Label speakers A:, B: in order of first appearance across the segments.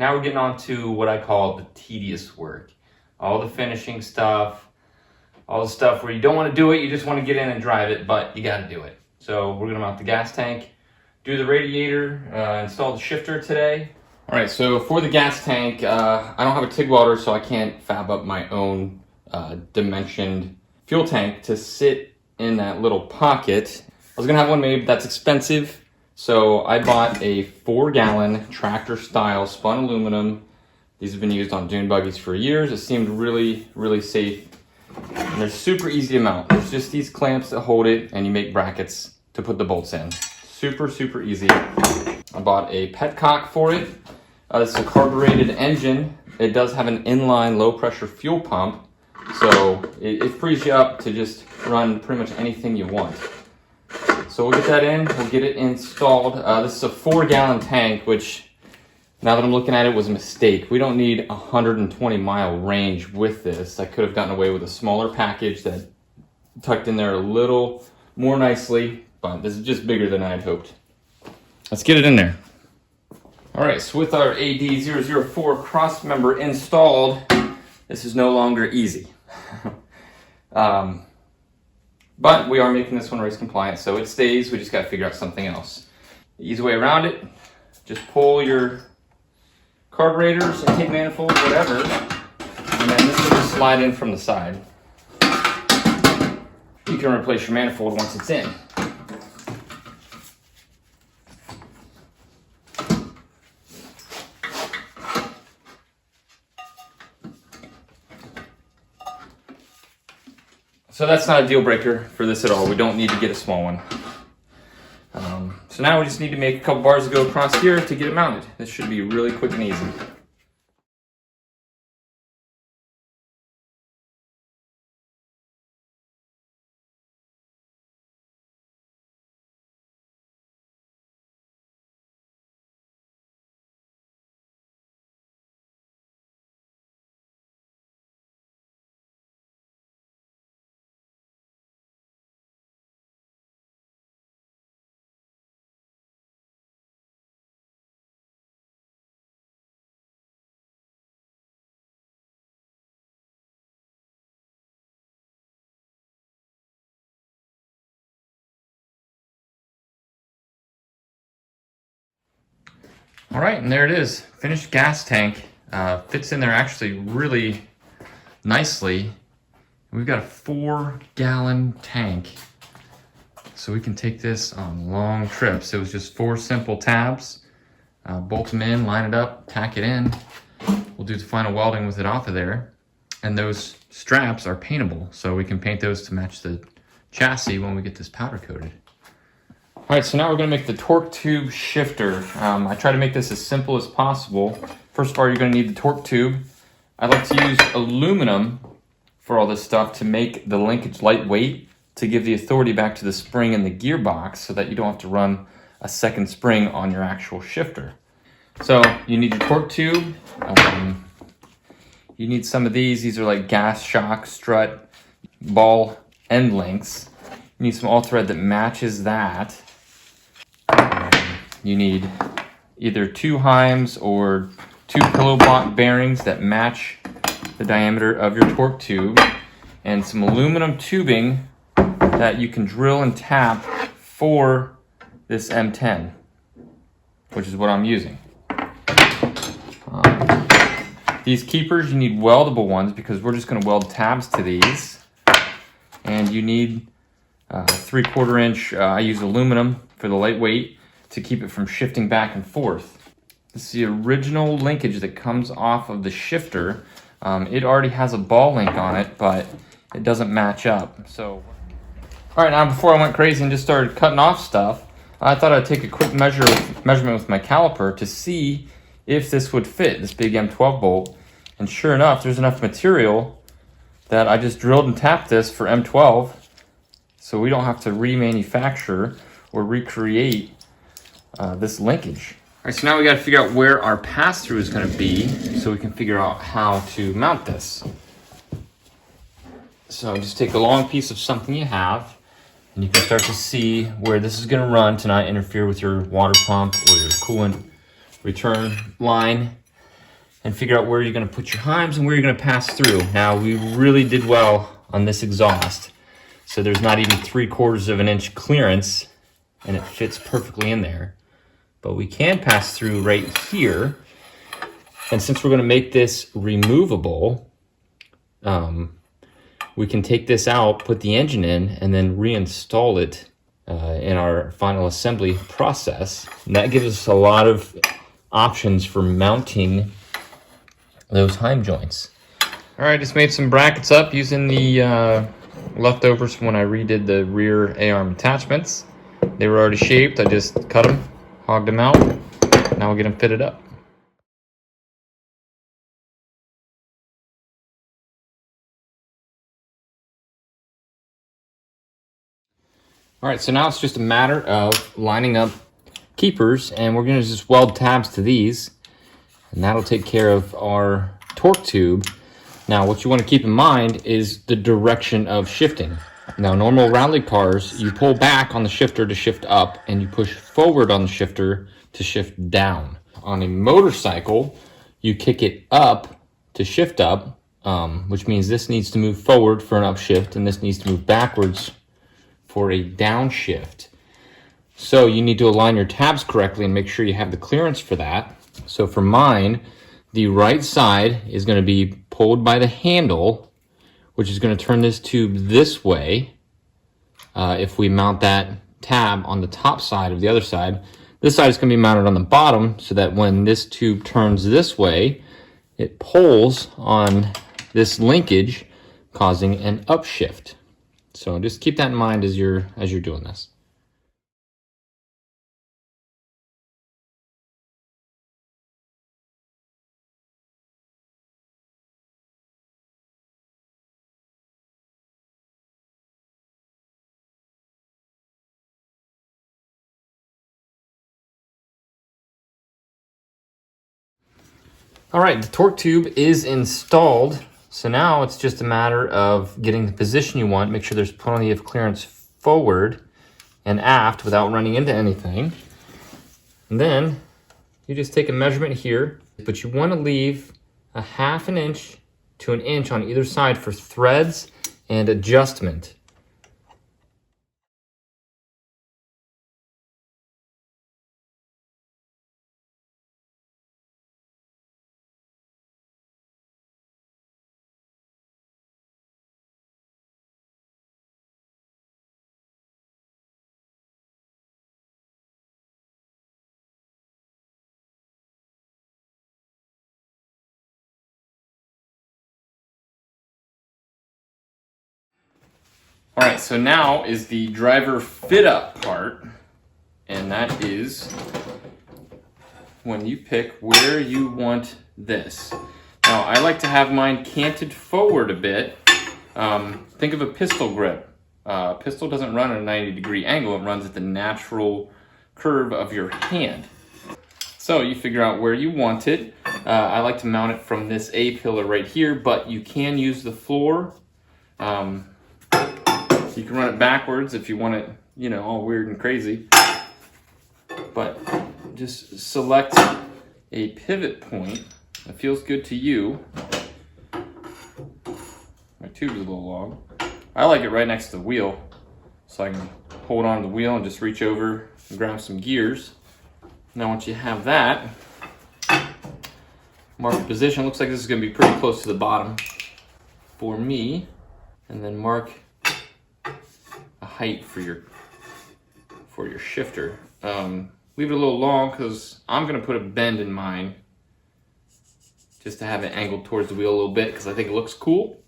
A: Now we're getting on to what I call the tedious work. All the finishing stuff, all the stuff where you don't want to do it, you just want to get in and drive it, but you got to do it. So we're going to mount the gas tank, do the radiator, install the shifter today. All right, so for the gas tank, I don't have a TIG welder, so I can't fab up my own dimensioned fuel tank to sit in that little pocket. I was gonna have one made, but that's expensive. So I bought a 4-gallon tractor style spun aluminum. These have been used on dune buggies for years. It seemed really, really safe. And they're super easy to mount. There's just these clamps that hold it, and you make brackets to put the bolts in. Super, super easy. I bought a petcock for it. This is a carbureted engine. It does have an inline low pressure fuel pump. So it frees you up to just run pretty much anything you want. So we'll get that in, we'll get it installed. This is a 4-gallon tank, which now that I'm looking at it was a mistake. We don't need a 120-mile range with this. I could have gotten away with a smaller package that tucked in there a little more nicely, but this is just bigger than I had hoped. Let's get it in there. All right, so with our AD004 cross member installed, this is no longer easy. But we are making this one race compliant, so it stays. We just got to figure out something else. The easy way around it, just pull your carburetors, intake manifold, whatever, and then this will just slide in from the side. You can replace your manifold once it's in. So that's not a deal breaker for this at all. We don't need to get a small one. So now we just need to make a couple bars to go across here to get it mounted. This should be really quick and easy. All right, and there it is, finished gas tank. Fits in there actually really nicely. We've got a 4-gallon tank, so we can take this on long trips. It was just 4 simple tabs. Bolt them in, line it up, tack it in. We'll do the final welding with it off of there. And those straps are paintable, so we can paint those to match the chassis when we get this powder coated. All right, so now we're gonna make the torque tube shifter. I try to make this as simple as possible. First of all, you're gonna need the torque tube. I like to use aluminum for all this stuff to make the linkage lightweight, to give the authority back to the spring in the gearbox so that you don't have to run a second spring on your actual shifter. So you need your torque tube. You need some of these. These are like gas shock strut ball end lengths. You need some all thread that matches that. You need either 2 Heims or 2 pillow block bearings that match the diameter of your torque tube, and some aluminum tubing that you can drill and tap for this M10, which is what I'm using. These keepers, you need weldable ones because we're just going to weld tabs to these, and you need 3/4 inch, I use aluminum for the lightweight to keep it from shifting back and forth. This is the original linkage that comes off of the shifter. It already has a ball link on it, but it doesn't match up. So, all right, now before I went crazy and just started cutting off stuff, I thought I'd take a quick measurement with my caliper to see if this would fit, this big M12 bolt. And sure enough, there's enough material that I just drilled and tapped this for M12, so we don't have to remanufacture or recreate this linkage. All right, so now we got to figure out where our pass-through is going to be so we can figure out how to mount this. So just take a long piece of something you have, and you can start to see where this is going to run to not interfere with your water pump or your coolant return line. and figure out where you're going to put your heims and where you're going to pass through. Now, we really did well on this exhaust, so there's not even 3/4 of an inch clearance, and it fits perfectly in there. But we can pass through right here, and since we're going to make this removable, we can take this out, put the engine in, and then reinstall it in our final assembly process. And that gives us a lot of options for mounting those heim joints. All right, just made some brackets up using the leftovers from when I redid the rear A-arm attachments. They were already shaped. I just cut them, hogged them out. Now we'll get them fitted up. All right, so now it's just a matter of lining up keepers, and we're gonna just weld tabs to these, and that'll take care of our torque tube. Now, what you wanna keep in mind is the direction of shifting. Now, normal rally cars, you pull back on the shifter to shift up, and you push forward on the shifter to shift down. On a motorcycle, you kick it up to shift up, which means this needs to move forward for an upshift, and this needs to move backwards for a downshift. So you need to align your tabs correctly and make sure you have the clearance for that. So for mine, the right side is going to be pulled by the handle, which is going to turn this tube this way. If we mount that tab on the top side of the other side, this side is going to be mounted on the bottom so that when this tube turns this way, it pulls on this linkage, causing an upshift. So just keep that in mind as you're doing this. All right, the torque tube is installed. So now it's just a matter of getting the position you want. Make sure there's plenty of clearance forward and aft without running into anything. And then you just take a measurement here, but you want to leave a 1/2 inch to 1 inch on either side for threads and adjustment. All right, so now is the driver fit up part, and that is when you pick where you want this. Now, I like to have mine canted forward a bit. Think of a pistol grip. Pistol doesn't run at a 90-degree angle, it runs at the natural curve of your hand. So you figure out where you want it. I like to mount it from this A-pillar right here, but you can use the floor. You can run it backwards if you want it, you know, all weird and crazy. But just select a pivot point that feels good to you. My tube's a little long. I like it right next to the wheel, so I can hold on to the wheel and just reach over and grab some gears. Now once you have that, mark the position. Looks like this is going to be pretty close to the bottom for me. And then mark a height for your shifter. Leave it a little long because I'm going to put a bend in mine just to have it angled towards the wheel a little bit because I think it looks cool.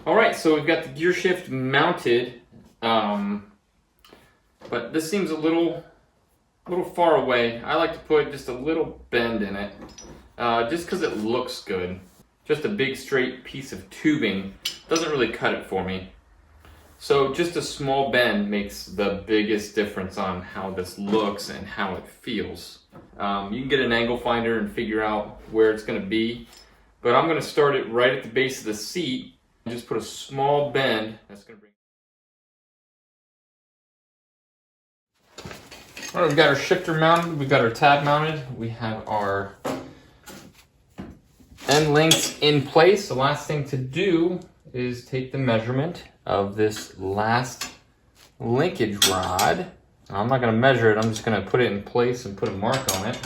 A: All right, so we've got the gear shift mounted, but this seems a little far away. I like to put just a little bend in it, just because it looks good. just a big straight piece of tubing doesn't really cut it for me. So just a small bend makes the biggest difference on how this looks and how it feels. You can get an angle finder and figure out where it's going to be, but I'm going to start it right at the base of the seat and just put a small bend. That's going to bring. All right, we've got our shifter mounted, we've got our tab mounted, we have our end links in place. The last thing to do is take the measurement of this last linkage rod. I'm not going to measure it, I'm just going to put it in place and put a mark on it.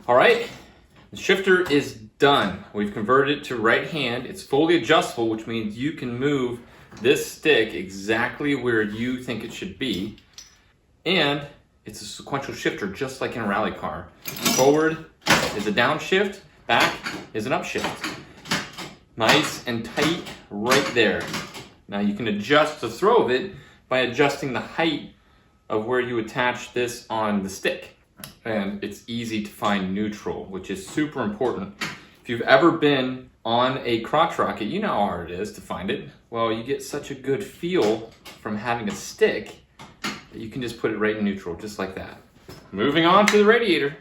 A: All right, the shifter is done. We've converted it to right hand. It's fully adjustable, which means you can move this stick exactly where you think it should be. And it's a sequential shifter, just like in a rally car. Forward is a downshift, back is an upshift. Nice and tight right there. Now you can adjust the throw of it by adjusting the height of where you attach this on the stick. And it's easy to find neutral, which is super important. If you've ever been on a crotch rocket, you know how hard it is to find it. Well, you get such a good feel from having a stick that you can just put it right in neutral, just like that. Moving on to the radiator.